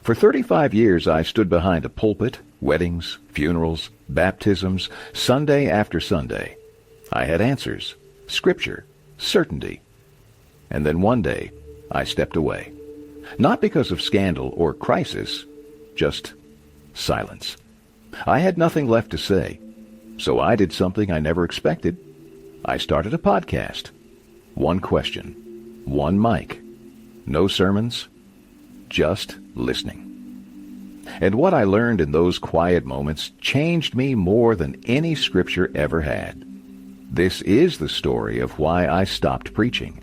For 35 years I stood behind a pulpit, weddings, funerals, baptisms, Sunday after Sunday. I had answers, scripture, certainty. And then one day I stepped away. Not because of scandal or crisis, just silence. I had nothing left to say, so I did something I never expected. I started a podcast. One question, one mic, no sermons, just listening. And what I learned in those quiet moments changed me more than any scripture ever had. This is the story of why I stopped preaching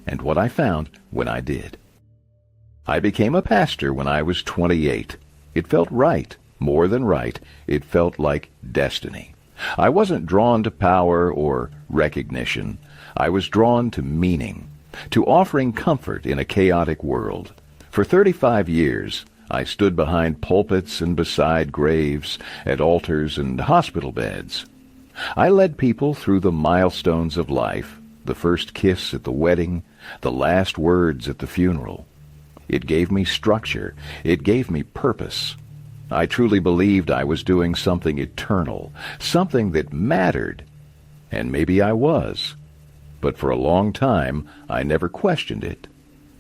and what I found when I did. I became a pastor when I was 28. It felt right, more than right. It felt like destiny. I wasn't drawn to power or recognition. I was drawn to meaning, to offering comfort in a chaotic world. For 35 years, I stood behind pulpits and beside graves, at altars and hospital beds. I led people through the milestones of life, the first kiss at the wedding, the last words at the funeral. It gave me structure. It gave me purpose. I truly believed I was doing something eternal, something that mattered. And maybe I was. But for a long time, I never questioned it.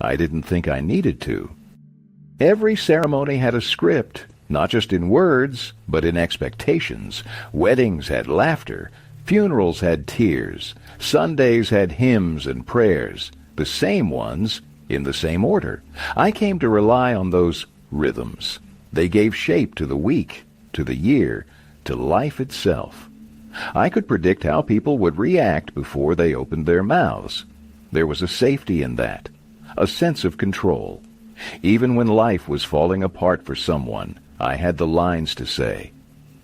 I didn't think I needed to. Every ceremony had a script, not just in words, but in expectations. Weddings had laughter. Funerals had tears. Sundays had hymns and prayers, the same ones, in the same order. I came to rely on those rhythms. They gave shape to the week, to the year, to life itself. I could predict how people would react before they opened their mouths. There was a safety in that, a sense of control. Even when life was falling apart for someone, I had the lines to say,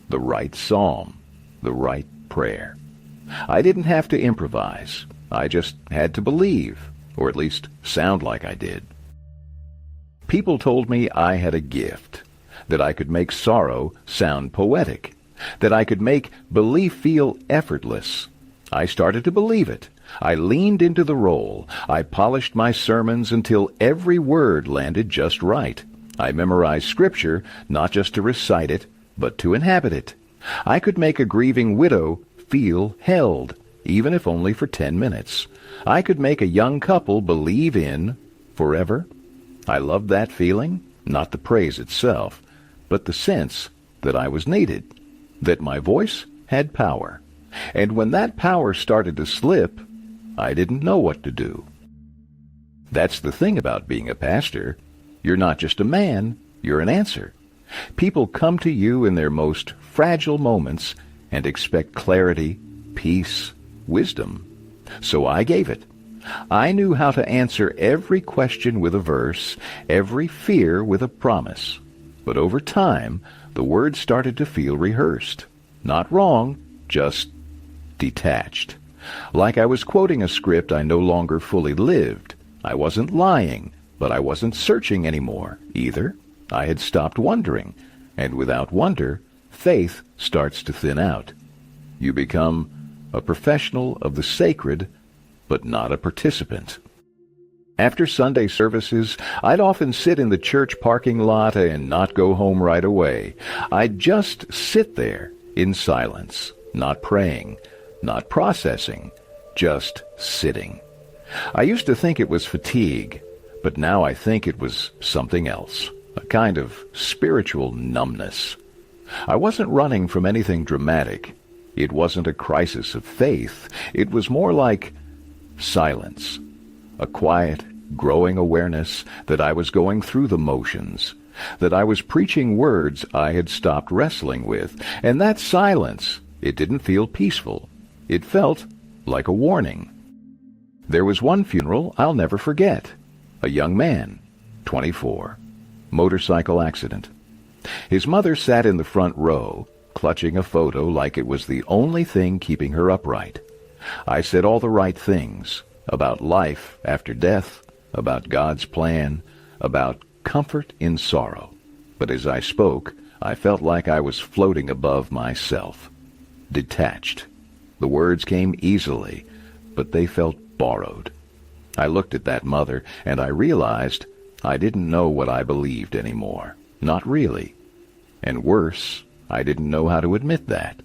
the right psalm, the right prayer. I didn't have to improvise. I just had to believe, or at least sound like I did. People told me I had a gift, that I could make sorrow sound poetic, that I could make belief feel effortless. I started to believe it. I leaned into the role. I polished my sermons until every word landed just right. I memorized scripture, not just to recite it, but to inhabit it. I could make a grieving widow feel held, even if only for 10 minutes. I could make a young couple believe in forever. I loved that feeling, not the praise itself, but the sense that I was needed, that my voice had power. And when that power started to slip, I didn't know what to do. That's the thing about being a pastor. You're not just a man, you're an answer. People come to you in their most fragile moments and expect clarity, peace, wisdom. So I gave it. I knew how to answer every question with a verse, every fear with a promise. But over time, the words started to feel rehearsed. Not wrong, just detached. Like I was quoting a script I no longer fully lived. I wasn't lying, but I wasn't searching anymore, either. I had stopped wondering, and without wonder, faith starts to thin out. You become a professional of the sacred, but not a participant. After Sunday services, I'd often sit in the church parking lot and not go home right away. I'd just sit there in silence, not praying, not processing, just sitting. I used to think it was fatigue, but now I think it was something else, a kind of spiritual numbness. I wasn't running from anything dramatic. It wasn't a crisis of faith. It was more like silence, a quiet, growing awareness that I was going through the motions, that I was preaching words I had stopped wrestling with. And that silence, it didn't feel peaceful. It felt like a warning. There was one funeral I'll never forget. A young man, 24, motorcycle accident. His mother sat in the front row, clutching a photo like it was the only thing keeping her upright. I said all the right things about life after death, about God's plan, about comfort in sorrow. But as I spoke, I felt like I was floating above myself, detached. The words came easily, but they felt borrowed. I looked at that mother, and I realized I didn't know what I believed anymore. Not really. And worse, I didn't know how to admit that.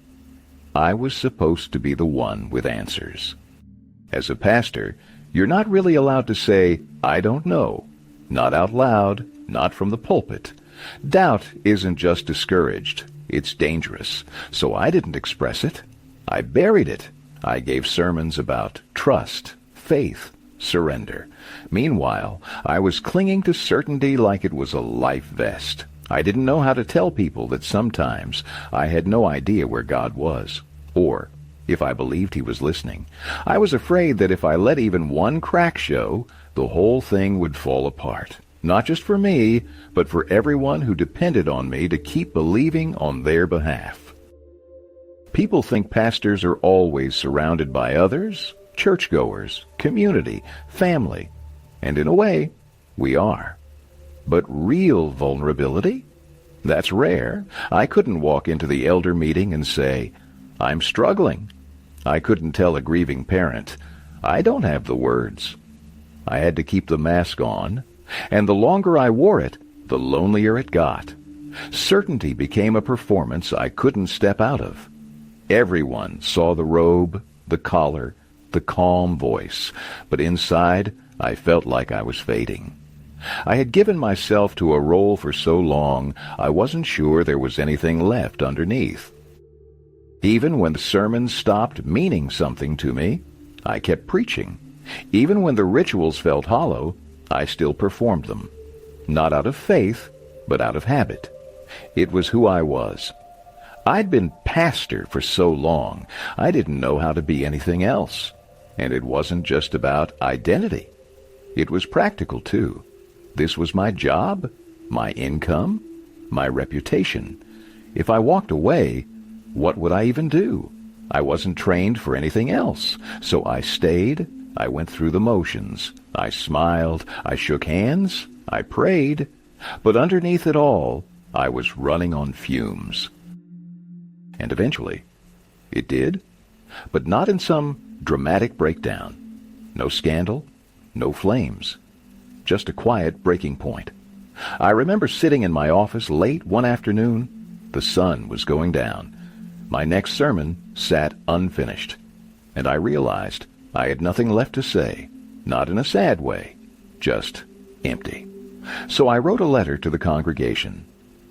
I was supposed to be the one with answers. As a pastor, you're not really allowed to say, "I don't know." Not out loud, not from the pulpit. Doubt isn't just discouraged, it's dangerous. So I didn't express it. I buried it. I gave sermons about trust, faith, surrender. Meanwhile, I was clinging to certainty like it was a life vest. I didn't know how to tell people that sometimes I had no idea where God was, or if I believed he was listening. I was afraid that if I let even one crack show, the whole thing would fall apart. Not just for me, but for everyone who depended on me to keep believing on their behalf. People think pastors are always surrounded by others, churchgoers, community, family, and in a way, we are. But real vulnerability? That's rare. I couldn't walk into the elder meeting and say, "I'm struggling." I couldn't tell a grieving parent, "I don't have the words." I had to keep the mask on, and the longer I wore it, the lonelier it got. Certainty became a performance I couldn't step out of. Everyone saw the robe, the collar, the calm voice, but inside I felt like I was fading. I had given myself to a role for so long, I wasn't sure there was anything left underneath. Even when the sermons stopped meaning something to me, I kept preaching. Even when the rituals felt hollow, I still performed them. Not out of faith, but out of habit. It was who I was. I'd been pastor for so long, I didn't know how to be anything else. And it wasn't just about identity. It was practical, too. This was my job, my income, my reputation. If I walked away, what would I even do? I wasn't trained for anything else. So I stayed. I went through the motions. I smiled. I shook hands. I prayed. But underneath it all, I was running on fumes. And eventually, it did. But not in some dramatic breakdown. No scandal. No flames. Just a quiet breaking point. I remember sitting in my office late one afternoon. The sun was going down. My next sermon sat unfinished. And I realized I had nothing left to say. Not in a sad way. Just empty. So I wrote a letter to the congregation.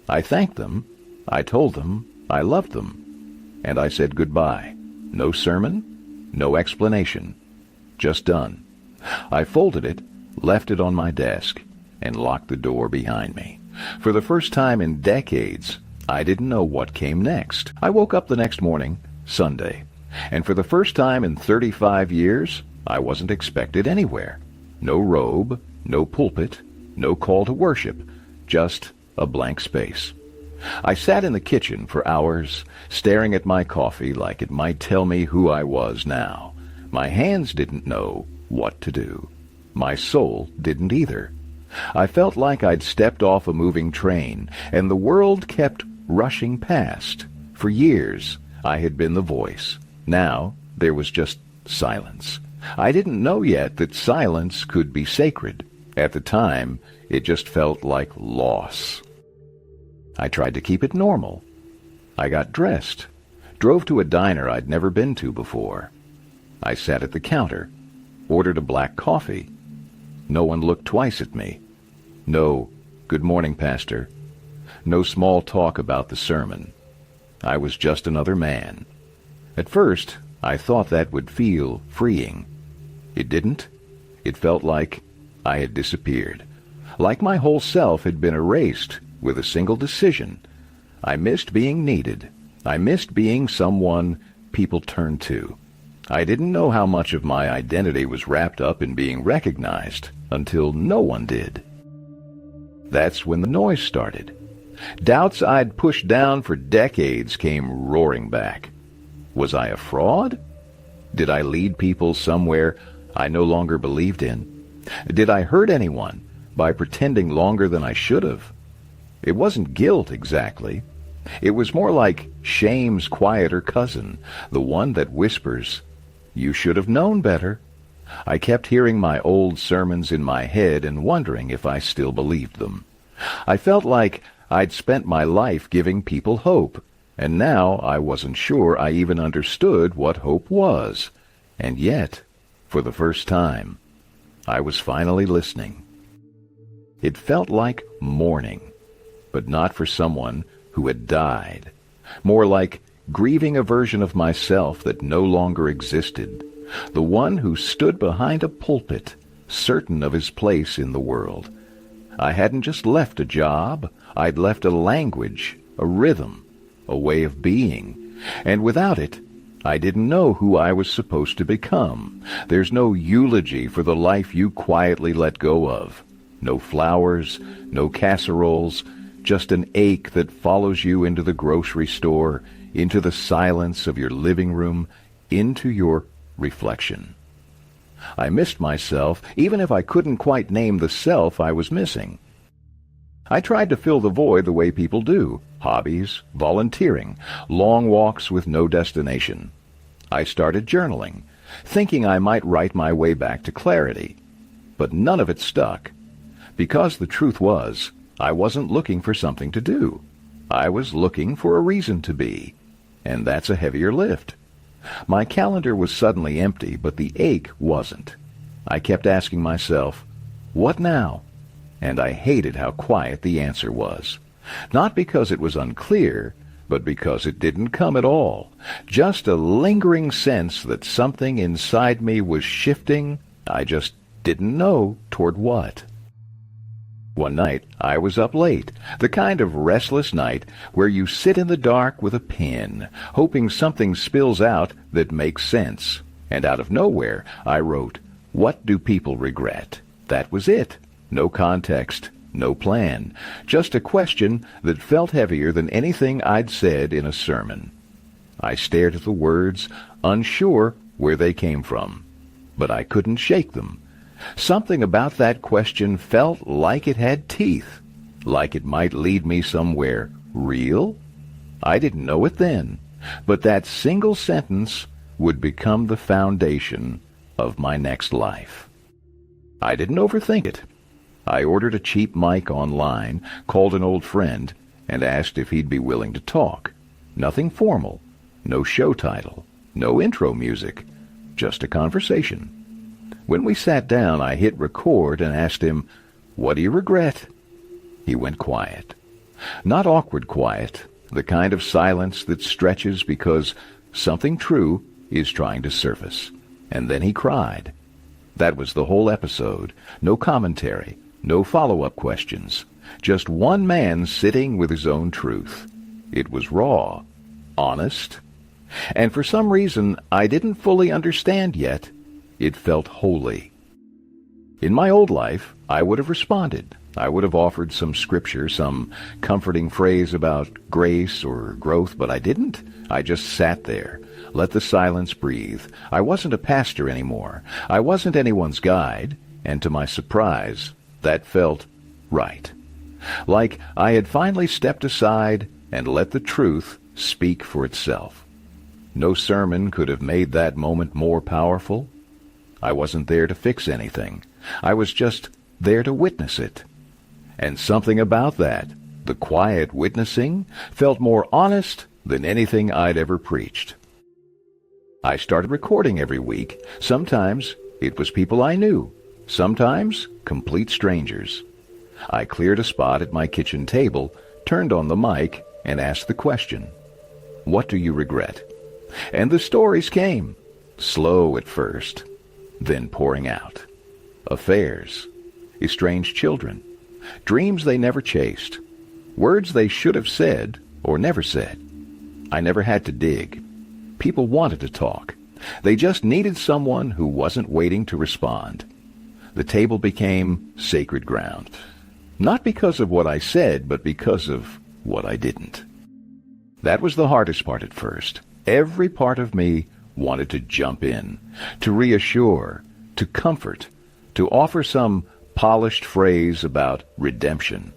I thanked them. I told them I loved them. And I said goodbye. No sermon. No explanation. Just done. I folded it, left it on my desk, and locked the door behind me. For the first time in decades, I didn't know what came next. I woke up the next morning, Sunday, and for the first time in 35 years, I wasn't expected anywhere. No robe, no pulpit, no call to worship, just a blank space. I sat in the kitchen for hours, staring at my coffee like it might tell me who I was now. My hands didn't know what to do. My soul didn't either. I felt like I'd stepped off a moving train, and the world kept rushing past. For years, I had been the voice. Now, there was just silence. I didn't know yet that silence could be sacred. At the time, it just felt like loss. I tried to keep it normal. I got dressed, drove to a diner I'd never been to before. I sat at the counter, ordered a black coffee. No one looked twice at me. No, "Good morning, Pastor." No small talk about the sermon. I was just another man. At first, I thought that would feel freeing. It didn't. It felt like I had disappeared. Like my whole self had been erased with a single decision. I missed being needed. I missed being someone people turned to. I didn't know how much of my identity was wrapped up in being recognized until no one did. That's when the noise started. Doubts I'd pushed down for decades came roaring back. Was I a fraud? Did I lead people somewhere I no longer believed in? Did I hurt anyone by pretending longer than I should have? It wasn't guilt exactly. It was more like shame's quieter cousin, the one that whispers, "You should have known better." I kept hearing my old sermons in my head and wondering if I still believed them. I felt like I'd spent my life giving people hope, and now I wasn't sure I even understood what hope was. And yet, for the first time, I was finally listening. It felt like mourning, but not for someone who had died. More like grieving a version of myself that no longer existed, the one who stood behind a pulpit, certain of his place in the world. I hadn't just left a job, I'd left a language, a rhythm, a way of being, and without it, I didn't know who I was supposed to become. There's no eulogy for the life you quietly let go of. No flowers, no casseroles, just an ache that follows you into the grocery store, into the silence of your living room, into your reflection. I missed myself, even if I couldn't quite name the self I was missing. I tried to fill the void the way people do: hobbies, volunteering, long walks with no destination. I started journaling, thinking I might write my way back to clarity. But none of it stuck, because the truth was, I wasn't looking for something to do. I was looking for a reason to be, and that's a heavier lift. My calendar was suddenly empty, but the ache wasn't. I kept asking myself, what now? And I hated how quiet the answer was. Not because it was unclear, but because it didn't come at all. Just a lingering sense that something inside me was shifting. I just didn't know toward what. One night, I was up late, the kind of restless night where you sit in the dark with a pen, hoping something spills out that makes sense. And out of nowhere, I wrote, "What do people regret?" That was it. No context, no plan, just a question that felt heavier than anything I'd said in a sermon. I stared at the words, unsure where they came from, but I couldn't shake them. Something about that question felt like it had teeth, like it might lead me somewhere real. I didn't know it then, but that single sentence would become the foundation of my next life. I didn't overthink it. I ordered a cheap mic online, called an old friend, and asked if he'd be willing to talk. Nothing formal, no show title, no intro music, just a conversation. When we sat down, I hit record and asked him, "What do you regret?" He went quiet. Not awkward quiet, the kind of silence that stretches because something true is trying to surface. And then he cried. That was the whole episode. No commentary, no follow-up questions. Just one man sitting with his own truth. It was raw, honest, and for some reason I didn't fully understand yet, it felt holy. In my old life, I would have responded. I would have offered some scripture, some comforting phrase about grace or growth, but I didn't. I just sat there, let the silence breathe. I wasn't a pastor anymore. I wasn't anyone's guide, and to my surprise, that felt right. Like I had finally stepped aside and let the truth speak for itself. No sermon could have made that moment more powerful. I wasn't there to fix anything. I was just there to witness it. And something about that, the quiet witnessing, felt more honest than anything I'd ever preached. I started recording every week. Sometimes it was people I knew. Sometimes complete strangers. I cleared a spot at my kitchen table, turned on the mic, and asked the question, "What do you regret?" And the stories came, slow at first, then pouring out. Affairs, estranged children, dreams they never chased, words they should have said or never said. I never had to dig. People wanted to talk. They just needed someone who wasn't waiting to respond. The table became sacred ground. Not because of what I said, but because of what I didn't. That was the hardest part at first. Every part of me wanted to jump in, to reassure, to comfort, to offer some polished phrase about redemption.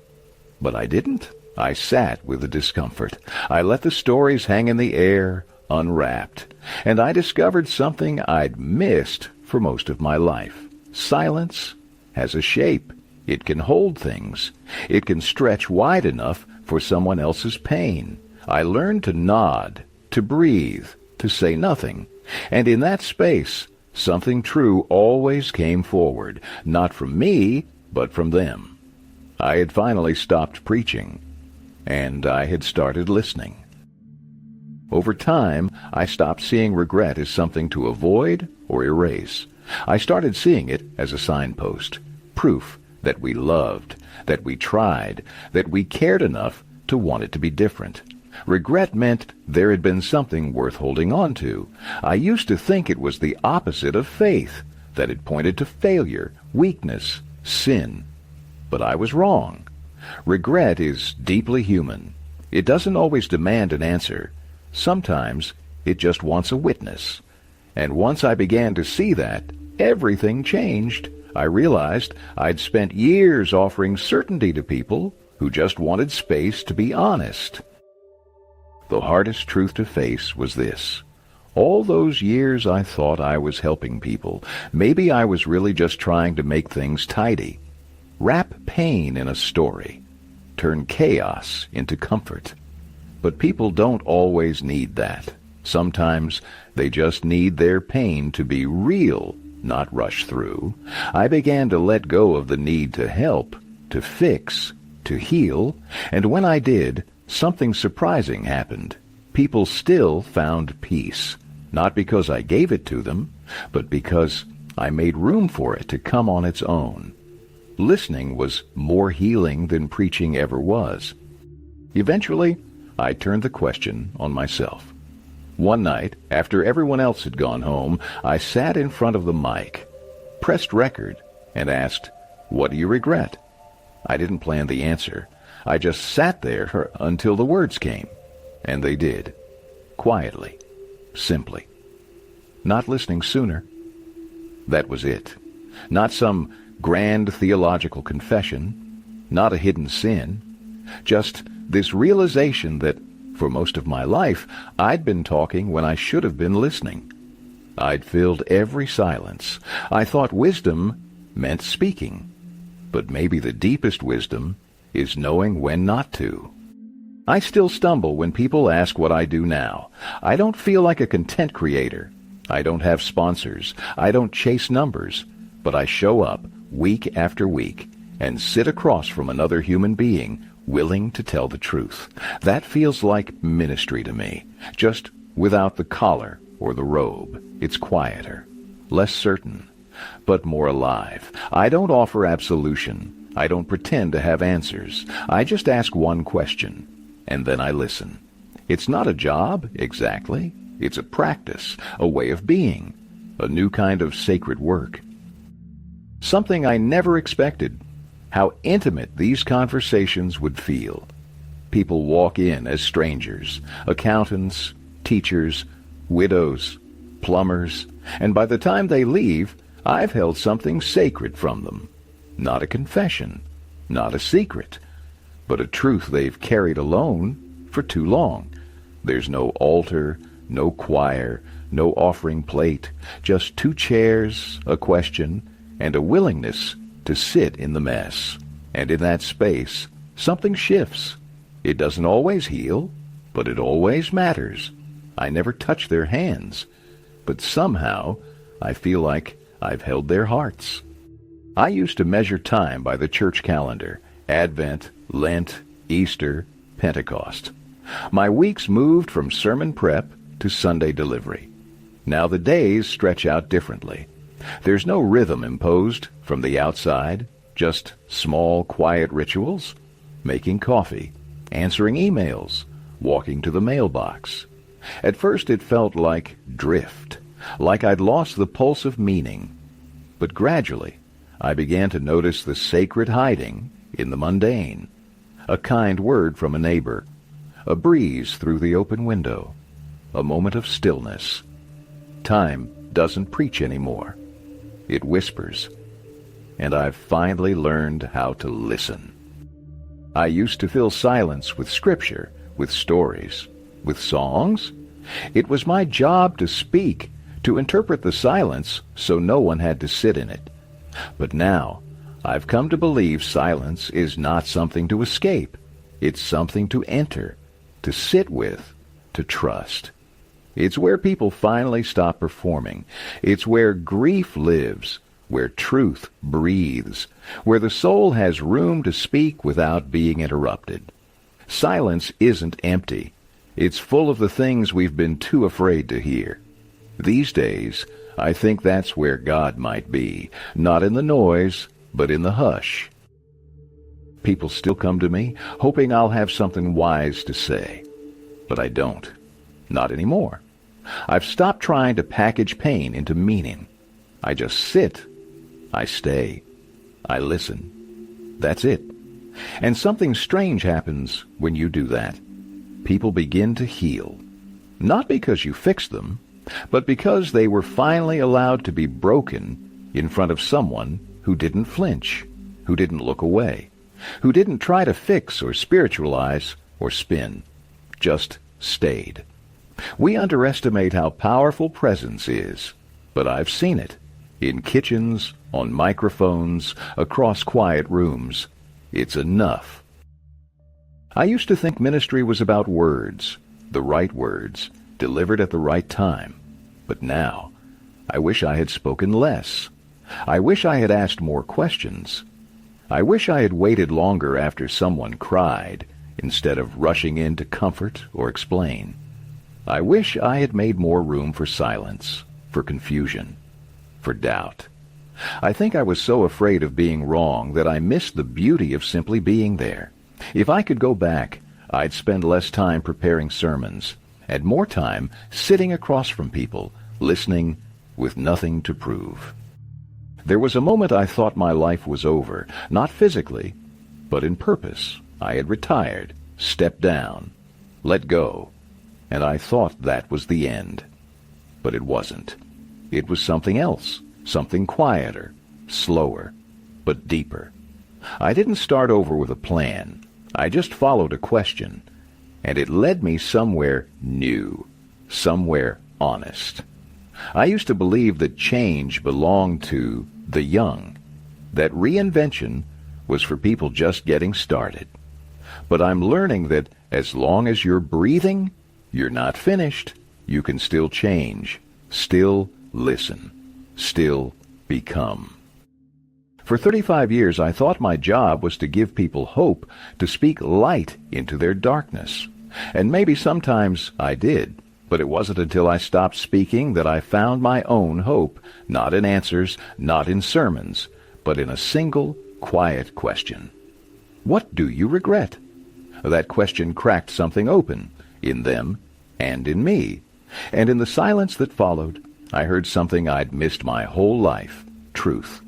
But I didn't. I sat with the discomfort. I let the stories hang in the air, unwrapped, and I discovered something I'd missed for most of my life. Silence has a shape. It can hold things. It can stretch wide enough for someone else's pain. I learned to nod, to breathe, to say nothing. And in that space, something true always came forward, not from me, but from them. I had finally stopped preaching, and I had started listening. Over time, I stopped seeing regret as something to avoid or erase. I started seeing it as a signpost, proof that we loved, that we tried, that we cared enough to want it to be different. Regret meant there had been something worth holding on to. I used to think it was the opposite of faith, that it pointed to failure, weakness, sin. But I was wrong. Regret is deeply human. It doesn't always demand an answer. Sometimes it just wants a witness. And once I began to see that, everything changed. I realized I'd spent years offering certainty to people who just wanted space to be honest. The hardest truth to face was this. All those years I thought I was helping people. Maybe I was really just trying to make things tidy. Wrap pain in a story. Turn chaos into comfort. But people don't always need that. Sometimes they just need their pain to be real, not rush through. I began to let go of the need to help, to fix, to heal, and when I did, something surprising happened. People still found peace, not because I gave it to them, but because I made room for it to come on its own. Listening was more healing than preaching ever was. Eventually, I turned the question on myself. One night, after everyone else had gone home, I sat in front of the mic, pressed record, and asked, "What do you regret?" I didn't plan the answer. I just sat there until the words came. And they did. Quietly. Simply. Not listening sooner. That was it. Not some grand theological confession. Not a hidden sin. Just this realization that, for most of my life, I'd been talking when I should have been listening. I'd filled every silence. I thought wisdom meant speaking. But maybe the deepest wisdom is knowing when not to. I still stumble when people ask what I do now. I don't feel like a content creator. I don't have sponsors. I don't chase numbers. But I show up week after week and sit across from another human being willing to tell the truth. That feels like ministry to me, just without the collar or the robe. It's quieter, less certain, but more alive. I don't offer absolution. I don't pretend to have answers. I just ask one question, and then I listen. It's not a job, exactly. It's a practice, a way of being, a new kind of sacred work. Something I never expected. How intimate these conversations would feel. People walk in as strangers, accountants, teachers, widows, plumbers, and by the time they leave, I've held something sacred from them. Not a confession, not a secret, but a truth they've carried alone for too long. There's no altar, no choir, no offering plate, just 2 chairs, a question, and a willingness to sit in the mess. And in that space, something shifts. It doesn't always heal, but it always matters. I never touch their hands, but somehow I feel like I've held their hearts. I used to measure time by the church calendar, Advent, Lent, Easter, Pentecost. My weeks moved from sermon prep to Sunday delivery. Now the days stretch out differently. There's no rhythm imposed from the outside, just small, quiet rituals, making coffee, answering emails, walking to the mailbox. At first it felt like drift, like I'd lost the pulse of meaning. But gradually, I began to notice the sacred hiding in the mundane. A kind word from a neighbor, a breeze through the open window, a moment of stillness. Time doesn't preach anymore. It whispers. And I've finally learned how to listen. I used to fill silence with scripture, with stories, with songs. It was my job to speak, to interpret the silence so no one had to sit in it. But now, I've come to believe silence is not something to escape. It's something to enter, to sit with, to trust. It's where people finally stop performing. It's where grief lives, where truth breathes, where the soul has room to speak without being interrupted. Silence isn't empty. It's full of the things we've been too afraid to hear. These days, I think that's where God might be, not in the noise, but in the hush. People still come to me, hoping I'll have something wise to say. But I don't. Not anymore. I've stopped trying to package pain into meaning. I just sit. I stay. I listen. That's it. And something strange happens when you do that. People begin to heal. Not because you fixed them, but because they were finally allowed to be broken in front of someone who didn't flinch, who didn't look away, who didn't try to fix or spiritualize or spin, just stayed. We underestimate how powerful presence is, but I've seen it in kitchens, on microphones, across quiet rooms. It's enough. I used to think ministry was about words, the right words, delivered at the right time. But now, I wish I had spoken less. I wish I had asked more questions. I wish I had waited longer after someone cried, instead of rushing in to comfort or explain. I wish I had made more room for silence, for confusion, for doubt. I think I was so afraid of being wrong that I missed the beauty of simply being there. If I could go back, I'd spend less time preparing sermons, and more time sitting across from people, listening with nothing to prove. There was a moment I thought my life was over, not physically, but in purpose. I had retired, stepped down, let go, and I thought that was the end. But it wasn't. It was something else, something quieter, slower, but deeper. I didn't start over with a plan. I just followed a question, and it led me somewhere new, somewhere honest. I used to believe that change belonged to the young, that reinvention was for people just getting started. But I'm learning that as long as you're breathing, you're not finished. You can still change, still listen, still become. For 35 years, I thought my job was to give people hope, to speak light into their darkness. And maybe sometimes I did, but it wasn't until I stopped speaking that I found my own hope, not in answers, not in sermons, but in a single, quiet question. What do you regret? That question cracked something open, in them and in me. And in the silence that followed, I heard something I'd missed my whole life, truth.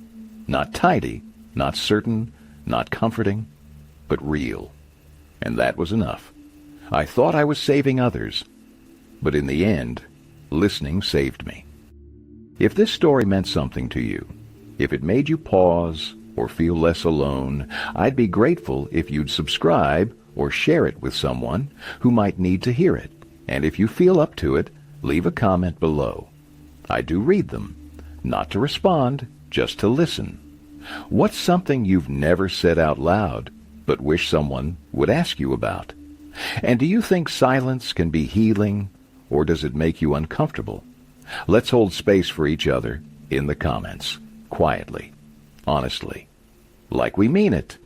Not tidy, not certain, not comforting, but real. And that was enough. I thought I was saving others, but in the end, listening saved me. If this story meant something to you, if it made you pause or feel less alone, I'd be grateful if you'd subscribe or share it with someone who might need to hear it. And if you feel up to it, leave a comment below. I do read them, not to respond, just to listen. What's something you've never said out loud, but wish someone would ask you about? And do you think silence can be healing, or does it make you uncomfortable? Let's hold space for each other in the comments, quietly, honestly, like we mean it.